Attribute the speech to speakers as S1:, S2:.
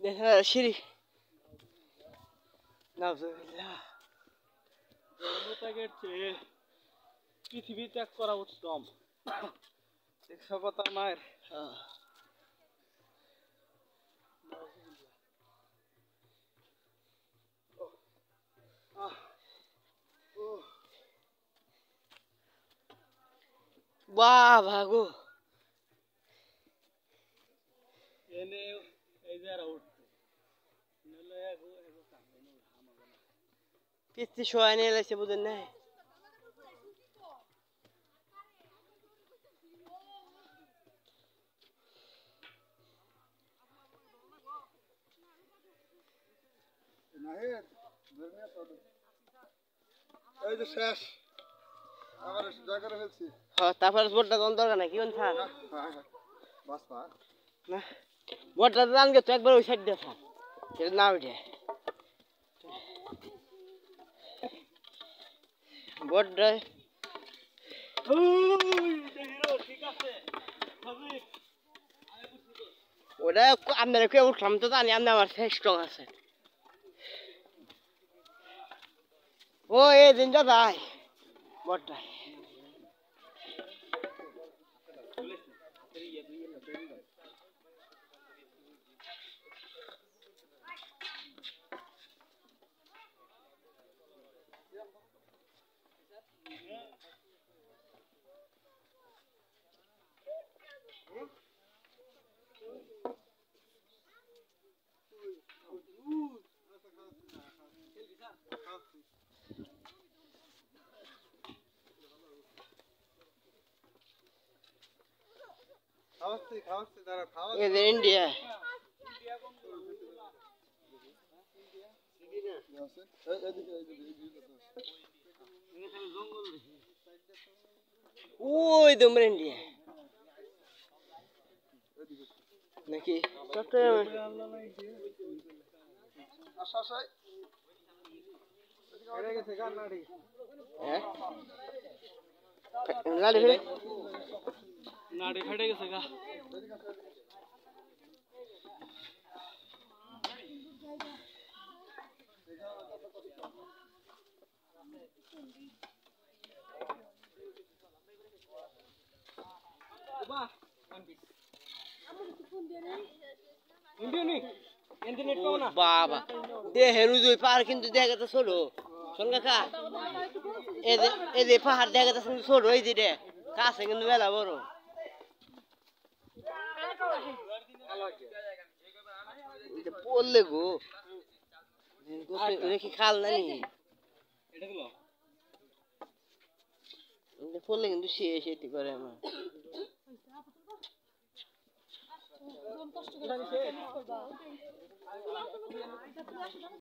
S1: দেখা সিঁড়ি নাউজুবিল্লাহ
S2: জন্মত্যাগের চেয়ে পৃথিবী ত্যাগ করা উত্তম। দেখছো কথা মায়ের
S1: বাবা গো
S2: এনে এই যারা উঠছে
S1: পিস্তি শোয়া নিয়ে লাগছে বুঝেন না
S3: এই যে শেষ আমার জায়গা করে ফেলছি
S1: তারপরে বোটটা তখন দরকার নাই কি কোন থাক
S3: বাস পা
S1: না বোটটা তো আনগে তো একবার ওই সাইড দিয়ে থাক সেটা না উঠে বোটটা ওটা আপনারা কেউ উঠলাম তো জানি আপনি আমার ফেস স্ট্রং আছে ও এই দিনটা যাই বোটটা
S3: খাওয়াচ্ছি তারা খাওয়া
S1: এদের ইন্ডিয়া ওই তোমরা ইন্ডিয়া নাকি চট্টগ্রামে হ্যাঁ লাড়ি ফেলে
S2: নাড়ি ফেটে গেছে গা
S1: বাবা দেহের উজুই পাহাড় কিন্তু দেখা গেছে ছোট শোন কাকা এই যে পাহাড় দেখা গেছে কিন্তু ছোট এই যে কাছে কিন্তু মেলা বড় পড়লে গো কি খাল নানি পড়লে কিন্তু শেষ এটি করে আমার